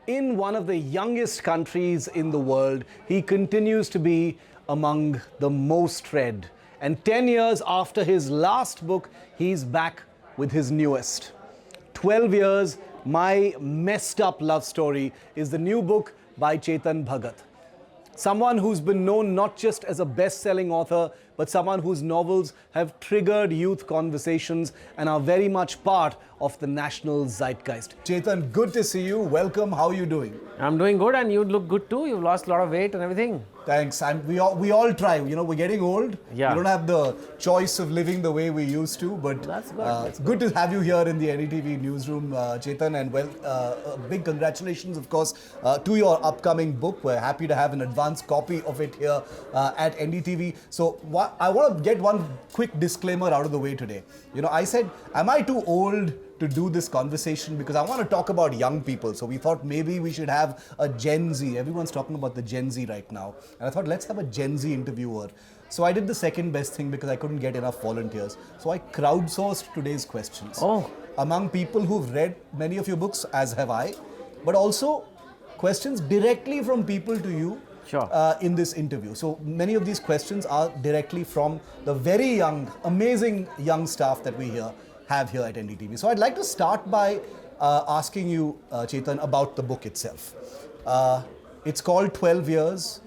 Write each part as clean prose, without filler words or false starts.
in one of the youngest countries in the world, he continues to be among the most read. And 10 years after his last book, he's back with his newest. 12 Years, My Messed Up Love Story is the new book by Chetan Bhagat. Someone who's been known not just as a best-selling author, but someone whose novels have triggered youth conversations and are very much part of the national zeitgeist. Chetan, good to see you. Welcome. How are you doing? I'm doing good, and you look good too. You've lost a lot of weight and everything. Thanks. We all try. You know, we're getting old. Yeah. We don't have the choice of living the way we used to. But That's good. It's good to have you here in the NDTV newsroom, Chetan. And big congratulations, of course, to your upcoming book. We're happy to have an advance copy of it here at NDTV. So I want to get one quick disclaimer out of the way today. You know, I said, am I too old to do this conversation, because I want to talk about young people. So we thought maybe we should have a Gen Z. Everyone's talking about the Gen Z right now. And I thought, let's have a Gen Z interviewer. So I did the second best thing because I couldn't get enough volunteers. So I crowdsourced today's questions. Oh. Among people who've read many of your books, as have I, but also questions directly from people to you. Sure. In this interview. So many of these questions are directly from the very young, amazing young staff that we have here at NDTV. So I'd like to start by asking you, Chetan, about the book itself. It's called 12 Years.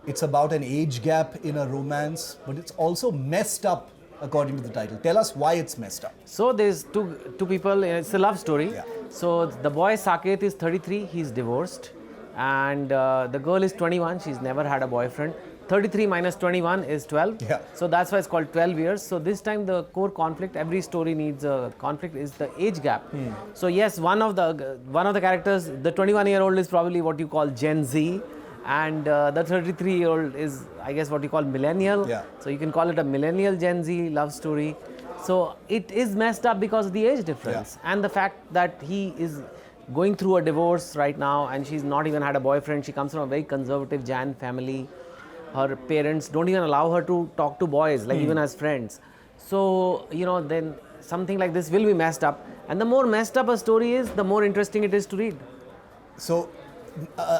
It's about an age gap in a romance, but it's also messed up according to the title. Tell us why it's messed up. So there's two people. It's a love story. Yeah. So the boy Saket is 33. He's divorced, and the girl is 21. She's never had a boyfriend. 33 minus 21 is 12. Yeah. So that's why it's called 12 years. So this time the core conflict, every story needs a conflict, is the age gap. So yes, one of the characters, the 21-year-old is probably what you call Gen Z, and the 33-year-old is, I guess, what you call millennial. Yeah. So you can call it a millennial Gen Z love story. So it is messed up because of the age difference, and the fact that he is going through a divorce right now, and she's not even had a boyfriend. She comes from a very conservative Jain family. Her parents don't even allow her to talk to boys, like even as friends. So, you know, then something like this will be messed up. And the more messed up a story is, the more interesting it is to read. So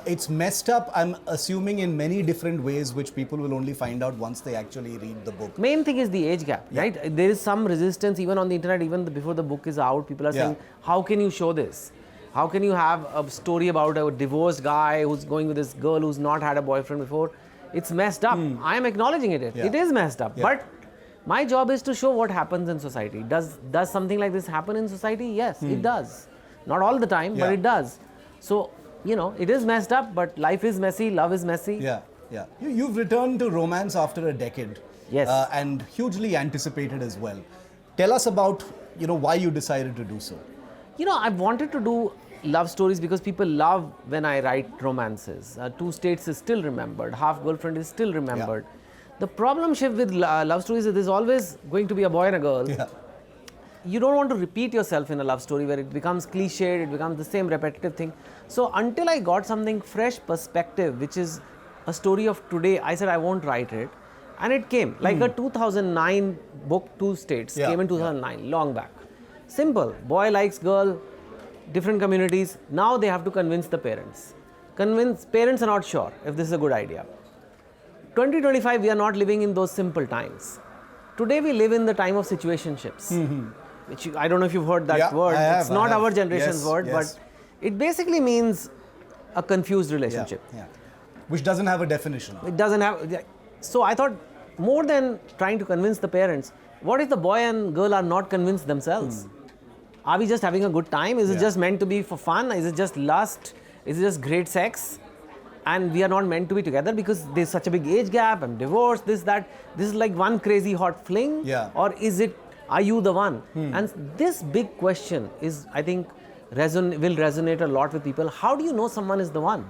it's messed up, I'm assuming, in many different ways, which people will only find out once they actually read the book. Main thing is the age gap, right? There is some resistance even on the internet, even before the book is out. People are saying, how can you show this? How can you have a story about a divorced guy who's going with this girl who's not had a boyfriend before? It's messed up. I am acknowledging it. It is messed up. But my job is to show what happens in society. Does something like this happen in society? Yes, it does. Not all the time, but it does. So, you know, it is messed up, but life is messy, love is messy. Yeah. You've returned to romance after a decade. Yes. And hugely anticipated as well. Tell us about, you know, why you decided to do so. You know, I've wanted to do love stories because people love when I write romances. Two States is still remembered. Half Girlfriend is still remembered. The problem, Shiv, with love stories is there's always going to be a boy and a girl. Yeah. You don't want to repeat yourself in a love story where it becomes cliched, it becomes the same repetitive thing. So until I got something fresh perspective, which is a story of today, I said I won't write it. And it came. Like a 2009 book, Two States, came in 2009, long back. Simple. Boy likes girl, different communities. Now they have to convince the parents. Parents are not sure if this is a good idea. 2025, we are not living in those simple times. Today we live in the time of situationships, which I don't know if you've heard that word. It's not our generation's word, but it basically means a confused relationship. Which doesn't have a definition. It doesn't have. So I thought, more than trying to convince the parents, what if the boy and girl are not convinced themselves? Are we just having a good time? Is it just meant to be for fun? Is it just lust? Is it just great sex? And we are not meant to be together because there's such a big age gap, I'm divorced, this, that. This is like one crazy hot fling? Or is it, are you the one? And this big question is, I think, will resonate a lot with people. How do you know someone is the one?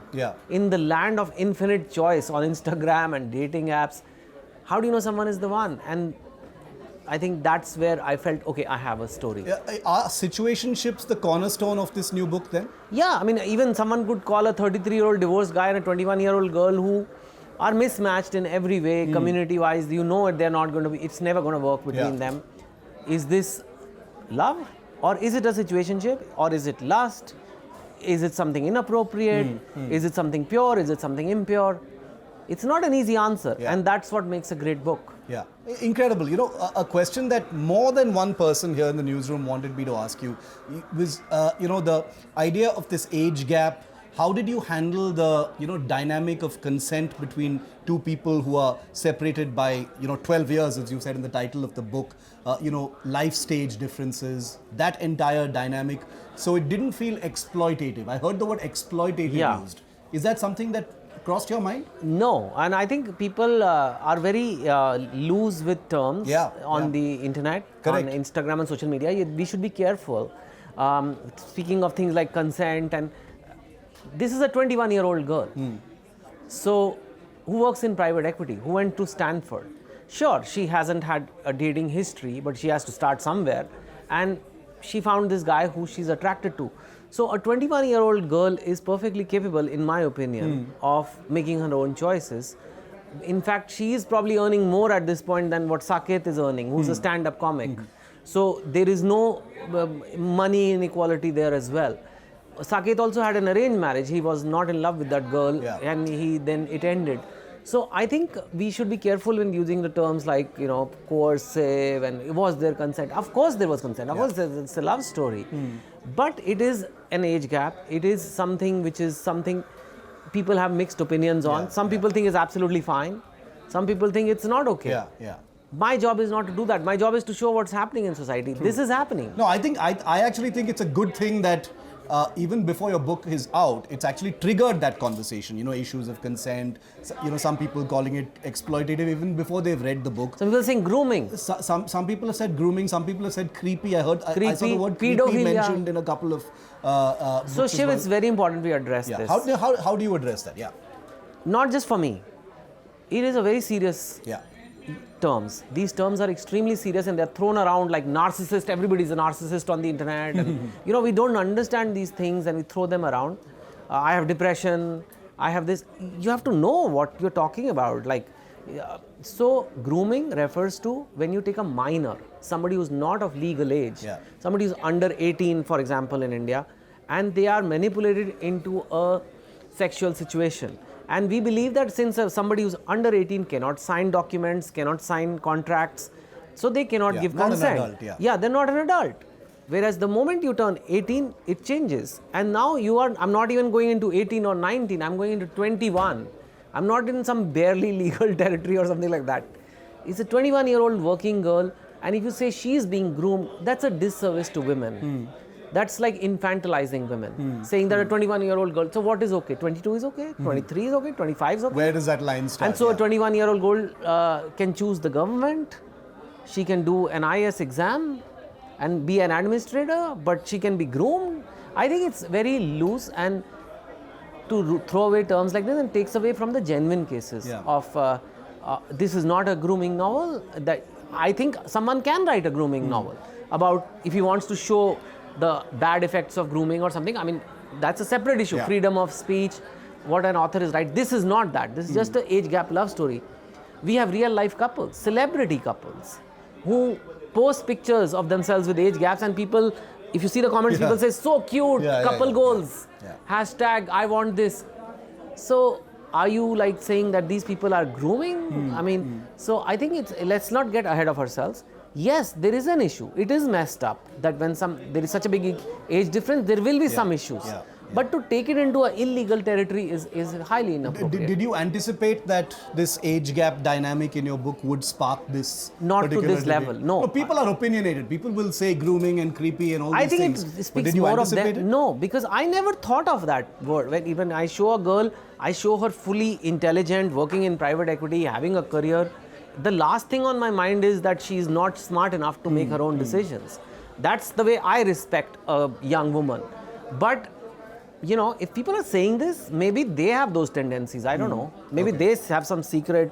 In the land of infinite choice on Instagram and dating apps, how do you know someone is the one? And I think that's where I felt, okay, I have a story. Are situationships the cornerstone of this new book then? Yeah, I mean, even someone could call a 33-year-old divorced guy and a 21-year-old girl who are mismatched in every way, community-wise. You know they're not going to be, it's never going to work between them. Is this love? Or is it a situationship? Or is it lust? Is it something inappropriate? Is it something pure? Is it something impure? It's not an easy answer, and that's what makes a great book. Yeah, incredible. You know, a question that more than one person here in the newsroom wanted me to ask you was, you know, the idea of this age gap. How did you handle the, you know, dynamic of consent between two people who are separated by, you know, 12 years, as you said in the title of the book, you know, life stage differences, that entire dynamic. So it didn't feel exploitative. I heard the word exploitative used. Is that something that crossed your mind? No, and I think people are very loose with terms on the internet, on Instagram and social media. We should be careful. Speaking of things like consent, and this is a 21-year-old girl. So, who works in private equity, who went to Stanford. Sure, she hasn't had a dating history, but she has to start somewhere. And she found this guy who she's attracted to. So a 21-year-old girl is perfectly capable, in my opinion, of making her own choices. In fact, she is probably earning more at this point than what Saket is earning, who's a stand-up comic. So there is no money inequality there as well. Saket also had an arranged marriage. He was not in love with that girl, and then it ended. So I think we should be careful when using the terms like, you know, coercive, and was there consent? Of course there was consent. Of course it's a love story. But it is an age gap. It is something which is something people have mixed opinions on. Some people think it's absolutely fine. Some people think it's not okay. My job is not to do that. My job is to show what's happening in society. This is happening. No, I actually think it's a good thing that even before your book is out, it's actually triggered that conversation, you know, issues of consent, you know, some people calling it exploitative even before they've read the book. Some people saying grooming. Some people have said grooming, some people have said creepy. I saw the word pedophilia. Creepy mentioned in a couple of So Shiv, it's very important we address this. How do you address that? Not just for me. It is a very serious terms. These terms are extremely serious and they're thrown around like narcissist. Everybody's a narcissist on the internet. And, you know, we don't understand these things and we throw them around. I have depression. I have this. You have to know what you're talking about. Like, so grooming refers to when you take a minor, somebody who's not of legal age, somebody who's under 18, for example, in India, and they are manipulated into a sexual situation. And we believe that since somebody who's under 18 cannot sign documents, cannot sign contracts, so they cannot give consent. Not an adult, they're not an adult. Whereas the moment you turn 18, it changes. And now I'm not even going into 18 or 19, I'm going into 21. I'm not in some barely legal territory or something like that. It's a 21-year-old working girl, and if you say she's being groomed, that's a disservice to women. That's like infantilizing women, saying that a 21-year-old girl, so what is okay? 22 is okay, 23 is okay, 25 is okay. Where does that line start? And so a 21-year-old girl can choose the government, she can do an IS exam and be an administrator, but she can be groomed. I think it's very loose, and to throw away terms like this and takes away from the genuine cases of this is not a grooming novel. That I think someone can write a grooming novel about if he wants to show the bad effects of grooming or something. I mean, that's a separate issue. Freedom of speech, what an author is right. This is not that. This is just an age gap love story. We have real life couples, celebrity couples, who post pictures of themselves with age gaps, and people, if you see the comments, people say, so cute, couple goals, hashtag I want this. So are you like saying that these people are grooming? I mean, so I think let's not get ahead of ourselves. Yes, there is an issue. It is messed up that when there is such a big age difference, there will be some issues. But to take it into an illegal territory is highly inappropriate. Did you anticipate that this age gap dynamic in your book would spark this? Not to this level, no. People are opinionated. People will say grooming and creepy and all these things. I think it speaks more of them. No, because I never thought of that word. When even I show a girl, I show her fully intelligent, working in private equity, having a career. The last thing on my mind is that she is not smart enough to make her own decisions. That's the way I respect a young woman. But, you know, if people are saying this, maybe they have those tendencies. I don't know. Maybe they have some secret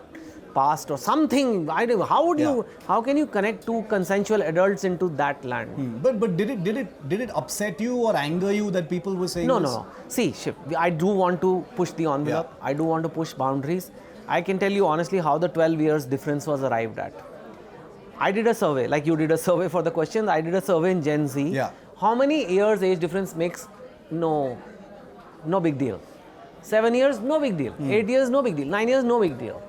past or something. I don't know. How can you connect two consensual adults into that land? But did it upset you or anger you that people were saying this? No. See, Shiv, I do want to push the envelope. I do want to push boundaries. I can tell you honestly how the 12 years difference was arrived at. I did a survey, like you did a survey for the questions. I did a survey in Gen Z. How many years age difference makes no no big deal. 7 years, no big deal. 8 years, no big deal. 9 years, no big deal.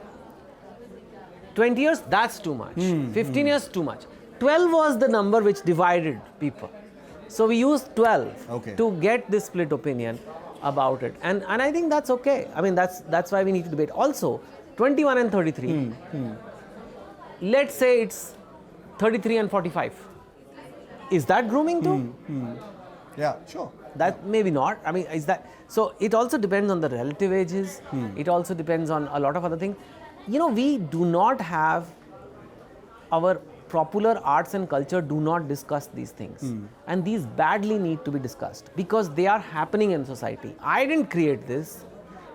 20 years, that's too much. 15 years, too much. 12 was the number which divided people. So we used 12 to get this split opinion about it. And I think that's okay. I mean, that's why we need to debate. Also, 21 and 33, let's say it's 33 and 45. Is that grooming too? Yeah, sure. That maybe not. I mean, is that... So it also depends on the relative ages. It also depends on a lot of other things. You know, we do not have... Our popular arts and culture do not discuss these things. And these badly need to be discussed because they are happening in society. I didn't create this.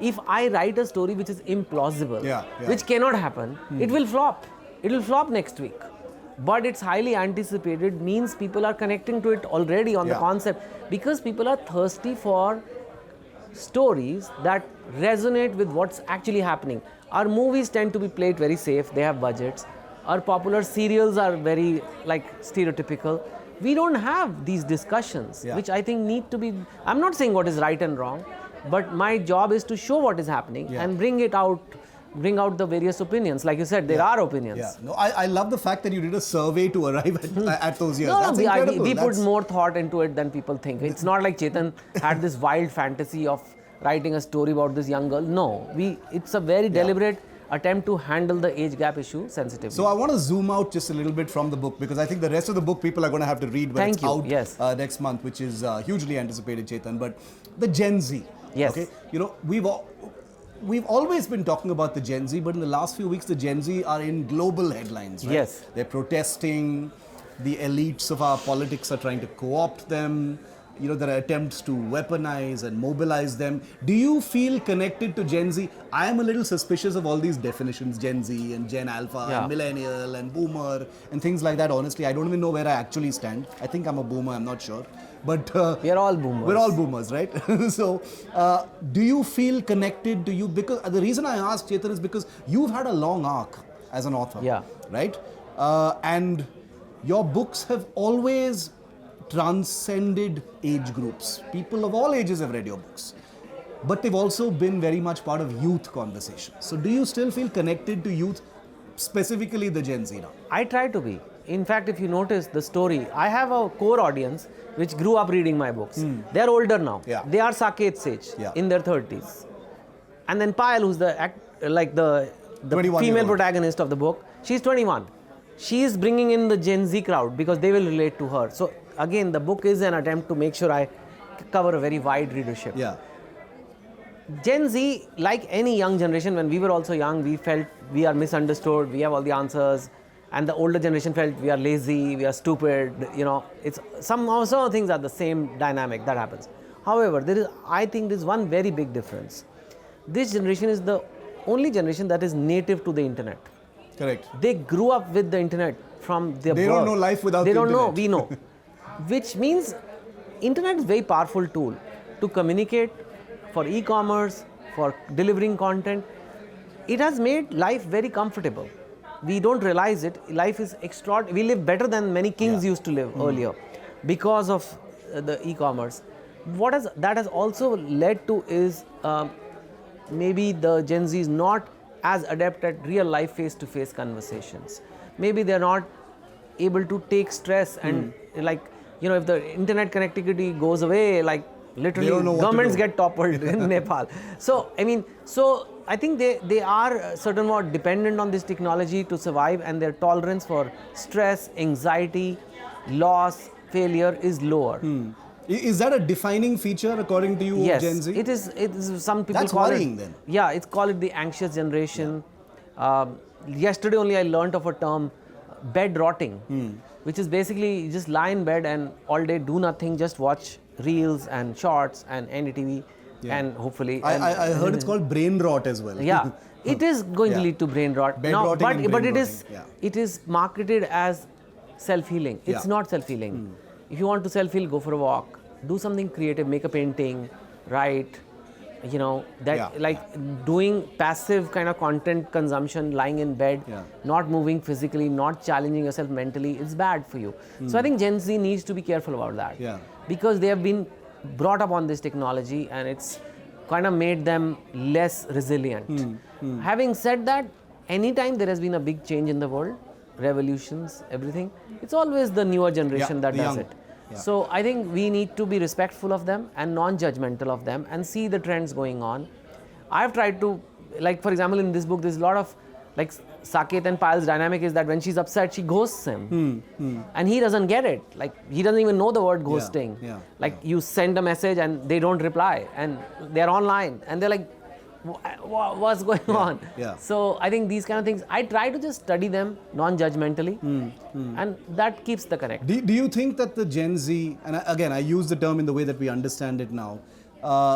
If I write a story which is implausible, which cannot happen, it will flop. It will flop next week. But it's highly anticipated, means people are connecting to it already on the concept, because people are thirsty for stories that resonate with what's actually happening. Our movies tend to be played very safe, they have budgets. Our popular serials are very stereotypical. We don't have these discussions, which I think need to be... I'm not saying what is right and wrong, but my job is to show what is happening and bring out the various opinions. Like you said, there are opinions. Yeah. No, I love the fact that you did a survey to arrive at those years. That's incredible. We put more thought into it than people think. It's not like Chetan had this wild fantasy of writing a story about this young girl. No, it's a very deliberate attempt to handle the age gap issue sensitively. So I want to zoom out just a little bit from the book, because I think the rest of the book people are going to have to read when it's out next month, which is hugely anticipated, Chetan. But the Gen Z. Yes. Okay. You know, we've always been talking about the Gen Z, but in the last few weeks, the Gen Z are in global headlines, right? Yes. They're protesting. The elites of our politics are trying to co-opt them. You know, there are attempts to weaponize and mobilize them. Do you feel connected to Gen Z? I am a little suspicious of all these definitions, Gen Z and Gen Alpha and Millennial and Boomer and things like that. Honestly, I don't even know where I actually stand. I think I'm a Boomer, I'm not sure. But we are all Boomers. We're all Boomers, right? So, do you feel connected to you? Because the reason I asked, Chetan, is because you've had a long arc as an author, right? And your books have always transcended age groups. People of all ages have read your books. But they've also been very much part of youth conversations. So do you still feel connected to youth, specifically the Gen Z now? I try to be. In fact, if you notice the story, I have a core audience which grew up reading my books. They're older now. They are Saket's age, in their 30s. And then Payal, who's the female protagonist of the book, she's 21. She's bringing in the Gen Z crowd because they will relate to her. So again, the book is an attempt to make sure I cover a very wide readership. Gen Z, like any young generation, when we were also young, we felt we are misunderstood, we have all the answers. And the older generation felt we are lazy, we are stupid, you know. It's some things are the same dynamic that happens. However, I think there's one very big difference. This generation is the only generation that is native to the internet. Correct. They grew up with the internet from their birth. They don't know life without the internet. They don't know, we know. Which means internet is a very powerful tool to communicate, for e-commerce, for delivering content. It has made life very comfortable. We don't realize it. Life is extraordinary. We live better than many kings used to live earlier because of the e-commerce. That has also led to is maybe the Gen Z is not as adept at real life face-to-face conversations. Maybe they're not able to take stress and if the internet connectivity goes away, literally governments get toppled in Nepal. So I think they are certain more dependent on this technology to survive, and their tolerance for stress, anxiety, loss, failure is lower. Is that a defining feature according to you of Gen Z? It is. Some people That's call worrying it. Then. Yeah, it's called the anxious generation. Yesterday only I learnt of a term, bed rotting, which is basically you just lie in bed and all day do nothing, just watch reels and shorts and NDTV. And hopefully... I heard it's called brain rot as well. Yeah, it is going to lead to brain rot. But it is marketed as self-healing. It's not self-healing. If you want to self-heal, go for a walk. Do something creative, make a painting, write, doing passive kind of content consumption, lying in bed, not moving physically, not challenging yourself mentally, it's bad for you. So I think Gen Z needs to be careful about that. Because they have been brought up on this technology and it's kind of made them less resilient. Having said that, anytime there has been a big change in the world, revolutions, everything, it's always the newer generation that does it. So I think we need to be respectful of them and non-judgmental of them and see the trends going on. I've tried to, like for example in this book, there's a lot of, like Saket and Payal's dynamic is that when she's upset, she ghosts him. And he doesn't get it. Like he doesn't even know the word ghosting. You send a message and they don't reply and they're online and they're like, what's going on? So I think these kind of things, I try to just study them non-judgmentally and that keeps the connect. Do you think that the Gen Z, and again I use the term in the way that we understand it now,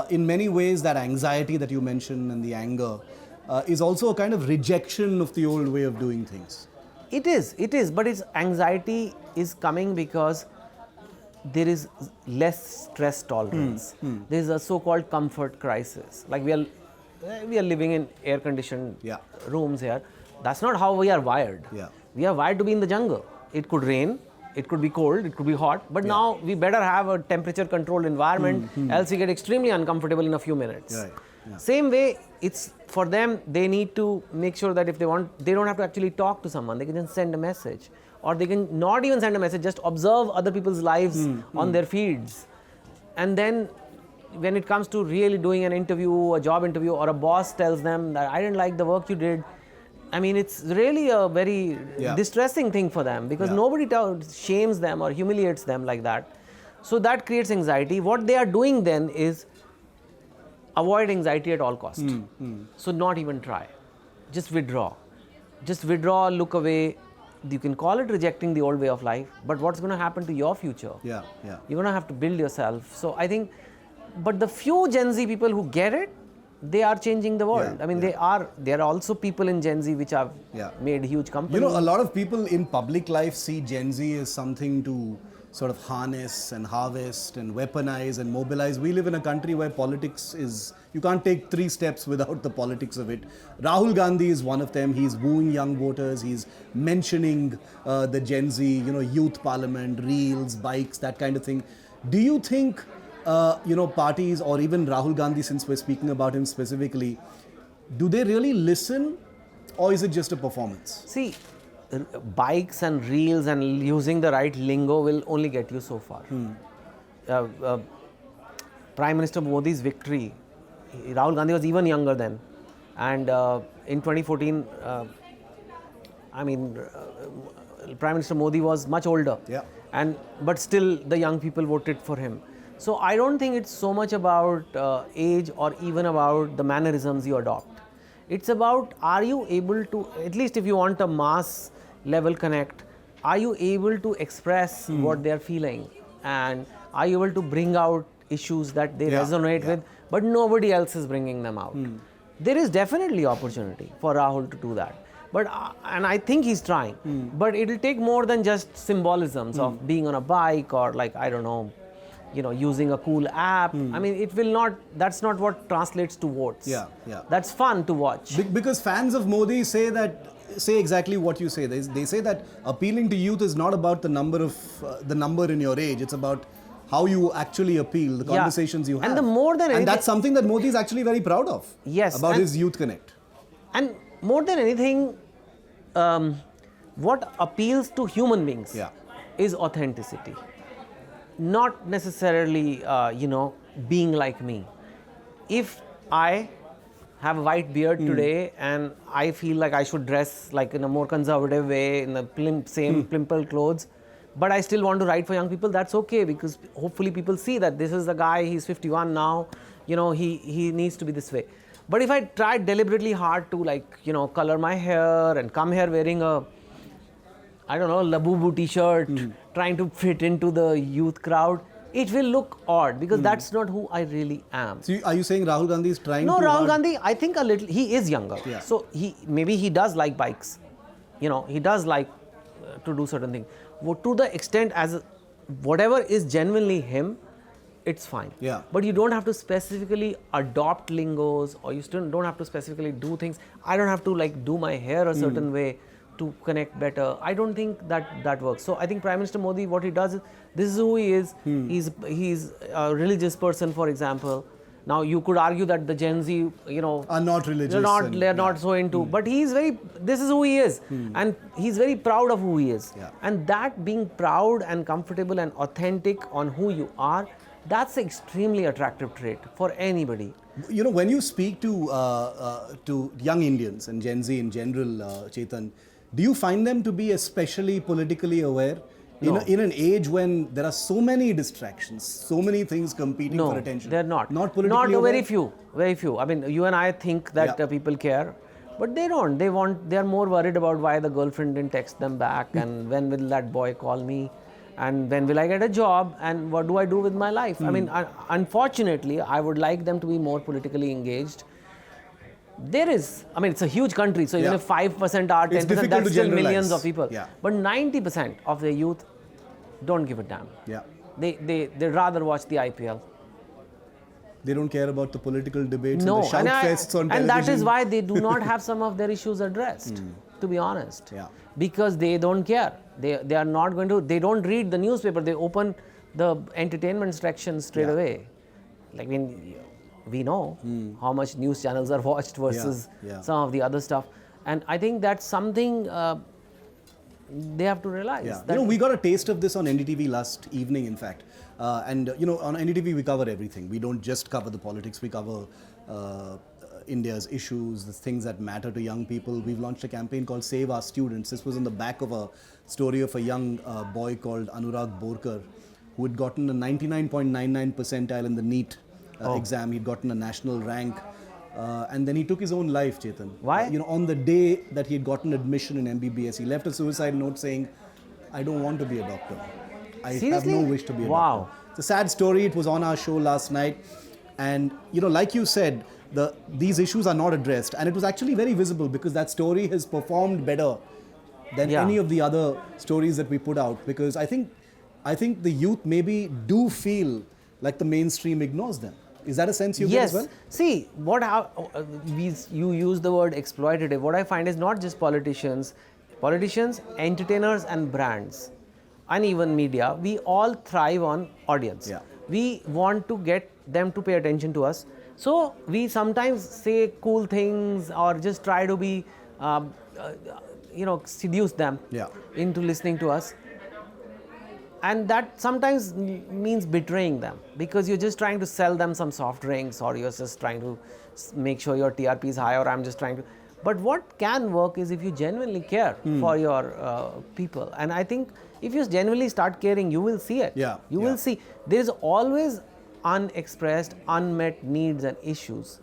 in many ways that anxiety that you mentioned and the anger is also a kind of rejection of the old way of doing things? It is, but its anxiety is coming because there is less stress tolerance. There is a so-called comfort crisis. Like we are living in air-conditioned rooms here. That's not how we are wired. We are wired to be in the jungle. It could rain, it could be cold, it could be hot, but now we better have a temperature-controlled environment, else we get extremely uncomfortable in a few minutes. Same way, it's for them, they need to make sure that if they want, they don't have to actually talk to someone, they can just send a message. Or they can not even send a message, just observe other people's lives on their feeds. And then when it comes to really doing an interview, a job interview, or a boss tells them that I didn't like the work you did, I mean, it's really a very distressing thing for them because nobody shames them or humiliates them like that. So that creates anxiety. What they are doing then is avoid anxiety at all costs. So not even try. Just withdraw. Just withdraw, look away. You can call it rejecting the old way of life, but what's going to happen to your future? You're going to have to build yourself. So I think, but the few Gen Z people who get it, they are changing the world. I mean, there are also people in Gen Z which have made huge companies. You know, a lot of people in public life see Gen Z as something to sort of harness and harvest and weaponize and mobilize. We live in a country where politics is, you can't take 3 steps without the politics of it. Rahul Gandhi is one of them. He's wooing young voters. He's mentioning the Gen Z, you know, youth parliament, reels, bikes, that kind of thing. Do you think, you know, parties or even Rahul Gandhi, since we're speaking about him specifically, do they really listen or is it just a performance? See, bikes and reels and using the right lingo will only get you so far. Prime Minister Modi's victory, Rahul Gandhi was even younger then, and in 2014, Prime Minister Modi was much older, but still the young people voted for him. So I don't think it's so much about age or even about the mannerisms you adopt. It's about, are you able to, at least if you want a mass level connect, are you able to express what they're feeling, and are you able to bring out issues that they resonate with, but nobody else is bringing them out. There is definitely opportunity for Rahul to do that, but and I think he's trying, but it'll take more than just symbolisms of being on a bike or, like, I don't know, you know, using a cool app. I mean, it will not, that's not what translates to votes. That's fun to watch. Because fans of Modi say exactly what you say. They say that appealing to youth is not about the number in your age. It's about how you actually appeal, the conversations you have. And the more than anything, and that's something that Modi is actually very proud of. About his youth connect. And more than anything, what appeals to human beings is authenticity. Not necessarily, you know, being like me. If I have a white beard today and I feel like I should dress like in a more conservative way, in the same pimple clothes, but I still want to write for young people, that's okay, because hopefully people see that this is the guy, he's 51 now, you know, he needs to be this way. But if I try deliberately hard to, like, you know, color my hair and come here wearing a, I don't know, Labubu t-shirt, trying to fit into the youth crowd, it will look odd, because that's not who I really am. So are you saying Rahul Gandhi is trying to... No, Rahul Gandhi, I think a little, he is younger. So maybe he does like bikes. You know, he does like to do certain things. To the extent as whatever is genuinely him, it's fine. But you don't have to specifically adopt lingos, or you still don't have to specifically do things. I don't have to, like, do my hair a certain way to connect better. I don't think that works. So I think Prime Minister Modi, what he does is, this is who he is. He's a religious person, for example. Now you could argue that the Gen Z, Are not religious. they're not so into. But this is who he is, and he's very proud of who he is. Yeah. And that being proud and comfortable and authentic on who you are, that's an extremely attractive trait for anybody. When you speak to young Indians and Gen Z in general, Chetan, do you find them to be especially politically aware? No. In an age when there are so many distractions, so many things competing for attention. They're not. Not politically aware? Very few. I mean, you and I think that people care, but they don't. They're more worried about why the girlfriend didn't text them back, and when will that boy call me, and when will I get a job, and what do I do with my life? I mean, unfortunately, I would like them to be more politically engaged. It's a huge country, so even if 5% are 10%, that's still millions of people. Yeah. But 90% of the youth don't give a damn. Yeah. They'd rather watch the IPL. They don't care about the political debates No, and the shout fests on television. and that is why they do not have some of their issues addressed, to be honest. Yeah. Because they don't care. They are not going to, they don't read the newspaper, they open the entertainment section straight away. Like we know how much news channels are watched versus some of the other stuff. And I think that's something they have to realize. Yeah. That We got a taste of this on NDTV last evening, in fact. And on NDTV we cover everything. We don't just cover the politics, we cover India's issues, the things that matter to young people. We've launched a campaign called Save Our Students. This was on the back of a story of a young boy called Anurag Borkar, who had gotten a 99.99 percentile in the NEET exam. He'd gotten a national rank. And then he took his own life, Chetan. Why? On the day that he had gotten admission in MBBS, he left a suicide note saying, I don't want to be a doctor. I Seriously? have no wish to be a Wow. doctor. It's a sad story. It was on our show last night. And, like you said, these issues are not addressed. And it was actually very visible because that story has performed better than any of the other stories that we put out. Because I think the youth maybe do feel like the mainstream ignores them. Is that a sense you get as well? See, you use the word exploitative. What I find is not just politicians, entertainers and brands, and even media, we all thrive on audience. Yeah. We want to get them to pay attention to us. So we sometimes say cool things or just try to be, seduce them into listening to us. And that sometimes means betraying them because you're just trying to sell them some soft drinks, or you're just trying to make sure your TRP is high, or I'm just trying to. But what can work is if you genuinely care for your people. And I think if you genuinely start caring, you will see it. You will see. There is always unexpressed, unmet needs and issues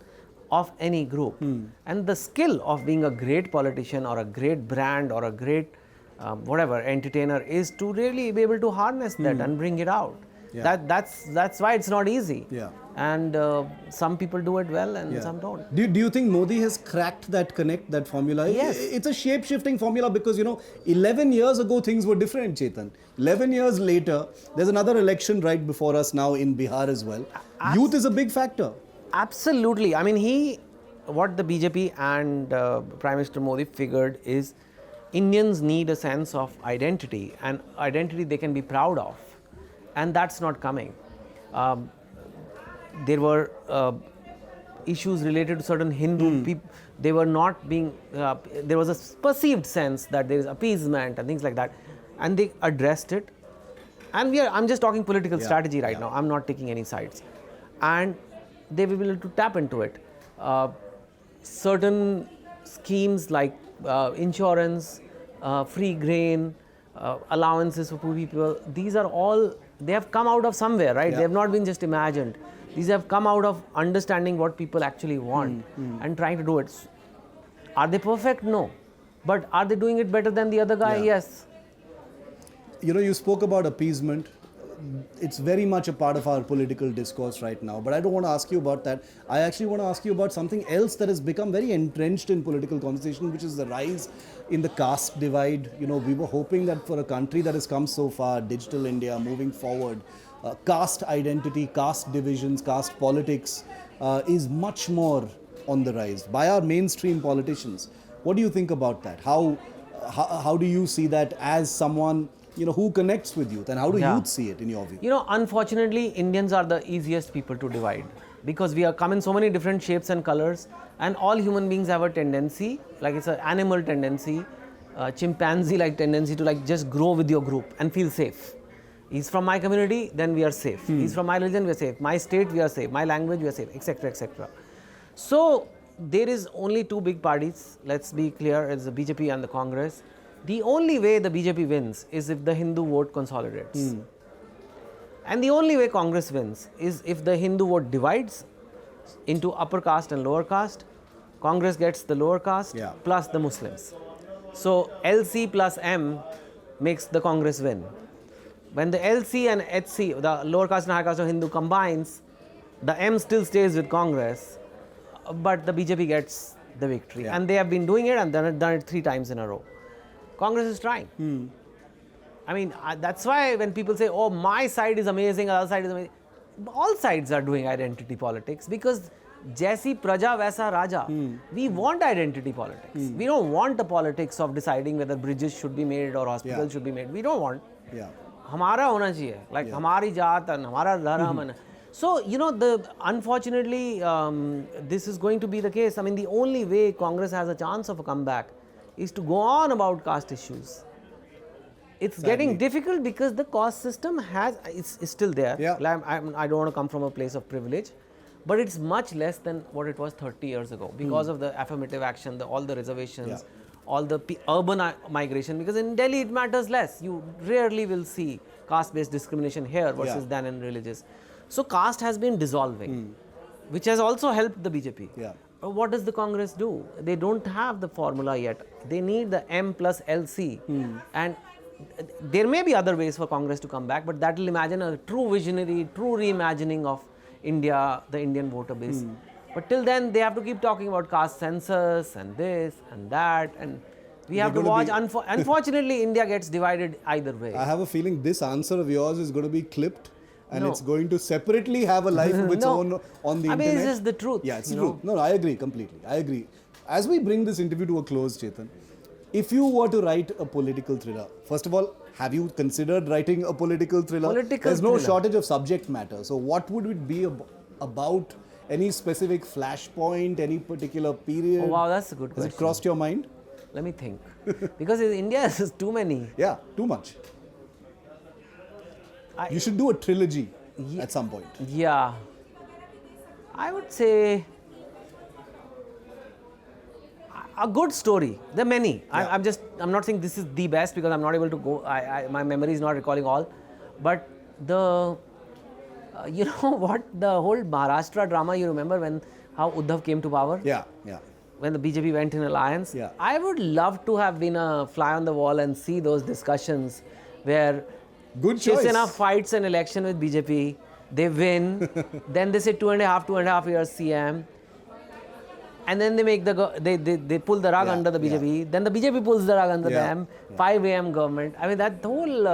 of any group. And the skill of being a great politician or a great brand or a great entertainer is to really be able to harness that and bring it out. That's why it's not easy. And some people do it well and some don't. Do you think Modi has cracked that that formula? Yes. It's a shape-shifting formula because 11 years ago things were different, Chetan. 11 years later, there's another election right before us now in Bihar as well. Youth is a big factor. Absolutely. I mean, what the BJP and Prime Minister Modi figured is Indians need a sense of identity, and identity they can be proud of, and that's not coming. There were issues related to certain Hindu people. They were not being, there was a perceived sense that there is appeasement and things like that, and they addressed it. And I'm just talking political strategy right now. I'm not taking any sides. And they will be able to tap into it. Certain schemes like insurance, free grain, allowances for poor people, these are all, they have come out of somewhere, right? They have not been just imagined. These have come out of understanding what people actually want and trying to do it. Are they perfect? No. But are they doing it better than the other guy? Yes. You spoke about appeasement. It's very much a part of our political discourse right now. But I don't want to ask you about that. I actually want to ask you about something else that has become very entrenched in political conversation, which is the rise in the caste divide. We were hoping that for a country that has come so far, digital India, moving forward, caste identity, caste divisions, caste politics is much more on the rise by our mainstream politicians. What do you think about that? How how do you see that as someone, who connects with youth, and how do youth see it in your view? You know, unfortunately, Indians are the easiest people to divide because we are come in so many different shapes and colors, and all human beings have a tendency, like it's an animal tendency, chimpanzee-like tendency to like just grow with your group and feel safe. He's from my community, then we are safe. He's from my religion, we are safe. My state, we are safe. My language, we are safe, etc., etc. So there is only two big parties. Let's be clear: it's the BJP and the Congress. The only way the BJP wins is if the Hindu vote consolidates. And the only way Congress wins is if the Hindu vote divides into upper caste and lower caste. Congress gets the lower caste plus the Muslims. So LC plus M makes the Congress win. When the LC and HC, the lower caste and higher caste of Hindu combines, the M still stays with Congress, but the BJP gets the victory. And they have been doing it and done it 3 times in a row. Congress is trying. I mean, that's why when people say, oh, my side is amazing, other side is amazing, all sides are doing identity politics because Jaisi Praja Vaisa Raja. We want identity politics. We don't want the politics of deciding whether bridges should be made or hospitals should be made. We don't want. हमारा होना चाहिए, like हमारी जात and हमारा धर्म and so unfortunately this is going to be the case. I mean, the only way Congress has a chance of a comeback is to go on about caste issues. It's getting difficult because the caste system is still there. I don't want to come from a place of privilege, but it's much less than what it was 30 years ago because of the affirmative action, all the reservations, all the urban migration, because in Delhi it matters less. You rarely will see caste-based discrimination here versus than in religious. So caste has been dissolving, which has also helped the BJP. What does the Congress do? They don't have the formula yet. They need the M plus LC. And there may be other ways for Congress to come back, but that will imagine a true visionary, true reimagining of India, the Indian voter base. But till then, they have to keep talking about caste census and this and that, and we have to watch. Unfortunately, India gets divided either way. I have a feeling this answer of yours is going to be clipped, and it's going to separately have a life of its own on the internet. I mean, it's just the truth. Yeah, it's the truth. No, I agree completely. I agree. As we bring this interview to a close, Chetan, if you were to write a political thriller, first of all, have you considered writing a political thriller? There's no shortage of subject matter. So what would it be about? Any specific flashpoint, any particular period? Oh, wow, that's a good question. Has it crossed your mind? Let me think. Because in India, there's too many. Yeah, too much. You should do a trilogy at some point. Yeah. I would say a good story. There are many. I'm not saying this is the best because I'm not able to go. My memory is not recalling all. But you know what? The whole Maharashtra drama, you remember how Uddhav came to power? Yeah. When the BJP went in alliance? Yeah. I would love to have been a fly on the wall and see those discussions where Shiv Sena fights an election with BJP, they win, then they say 2.5 years CM, and then they make they pull the rug under the BJP, then the BJP pulls the rug under them, 5 AM government. I mean, that whole,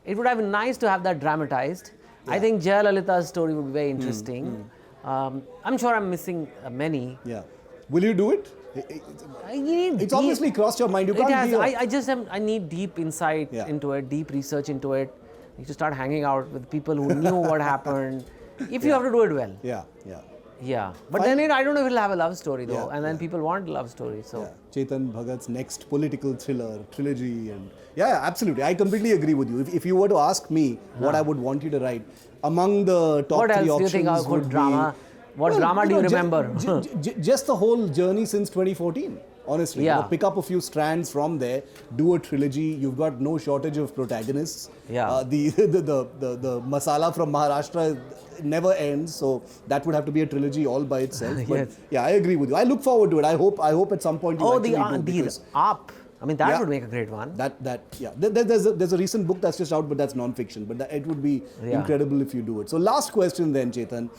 it would have been nice to have that dramatized. I think Jayalalitha's story would be very interesting. I'm sure I'm missing many. Yeah. Will you do it? It's obviously crossed your mind. You can't I need deep insight into it, deep research into it. You need to start hanging out with people who knew what happened. If you have to do it well. Yeah. But then I don't know if it'll have a love story though. And then people want a love story. So Chetan Bhagat's next political thriller, trilogy, and absolutely. I completely agree with you. If you were to ask me what I would want you to write, among the top 3 options do you think would good drama? What drama do you remember? Just the whole journey since 2014. Honestly, pick up a few strands from there, do a trilogy. You've got no shortage of protagonists. The masala from Maharashtra never ends, so that would have to be a trilogy all by itself. But I agree with you. I look forward to it. I hope at some point you the Up. I mean, that would make a great one. There's a recent book that's just out, but that's non-fiction. But it would be incredible if you do it. So last question then, Chetan.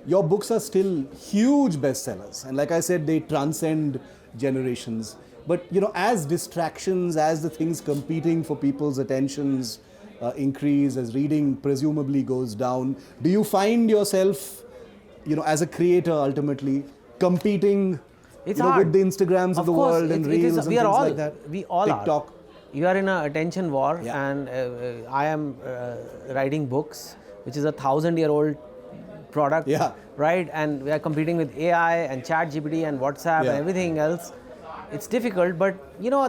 Your books are still huge bestsellers, and like I said, they transcend generations. But as distractions, as the things competing for people's attentions increase, as reading presumably goes down, do you find yourself, as a creator ultimately, competing It's you know, hard. with the Instagrams of the course, world and it is- reels and we are things all, like that. We all TikTok. are. You are in an attention war, Yeah. and I am writing books, which is a 1,000-year-old product, Yeah. right? And we are competing with AI and ChatGPT and WhatsApp Yeah. and everything else. It's difficult, but you know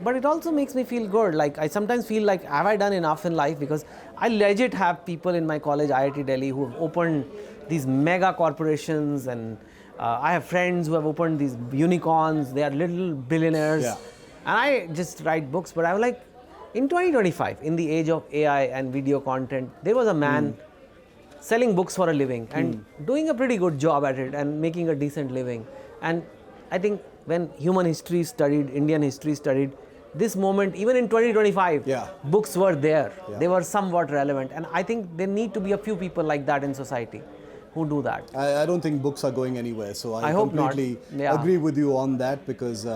but it also makes me feel good. Like I sometimes feel like, have I done enough in life? Because I legit have people in my college, IIT Delhi, who have opened these mega corporations, and I have friends who have opened these unicorns. They are little billionaires, Yeah. and I just write books. But I'm like, in 2025, in the age of AI and video content, there was a man selling books for a living and doing a pretty good job at it and making a decent living. And I think when human history studied, Indian history studied, this moment, even in 2025, Yeah. books were there. Yeah. They were somewhat relevant. And I think there need to be a few people like that in society who do that. I don't think books are going anywhere, so I hope not. completely Yeah. agree with you on that, because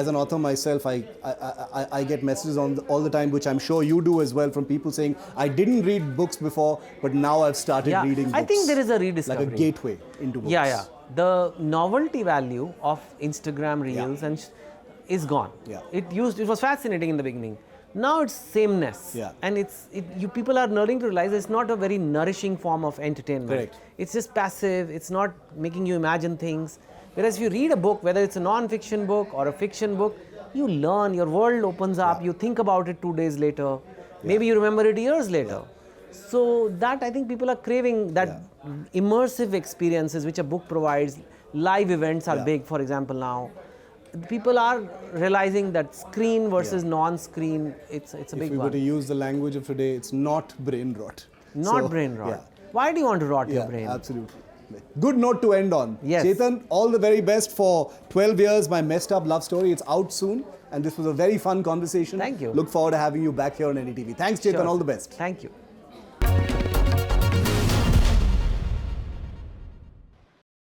as an author myself, I get messages all the time, which I'm sure you do as well, from people saying, I didn't read books before, but now I've started Yeah, reading books. I think there is a rediscovery. Like a gateway into books. Yeah. The novelty value of Instagram Reels is gone. Yeah. It was fascinating in the beginning. Now it's sameness. Yeah. And you people are learning to realize it's not a very nourishing form of entertainment. Correct. It's just passive. It's not making you imagine things. Whereas if you read a book, whether it's a non-fiction book or a fiction book, you learn, your world opens up, you think about it 2 days later, maybe you remember it years later. So that, I think people are craving that immersive experiences which a book provides. Live events are big, for example, now. People are realizing that screen versus non-screen, it's a If big we were one. to use the language of today, it's not brain rot. Not So, brain rot. yeah. Why do you want to rot your Yeah, brain? absolutely. Good note to end on. Yes. Chetan, all the very best for 12 Years, My Messed Up Love Story. It's out soon, and this was a very fun conversation. Thank you. Look forward to having you back here on NDTV. Thanks, Chetan. Sure. All the best. Thank you.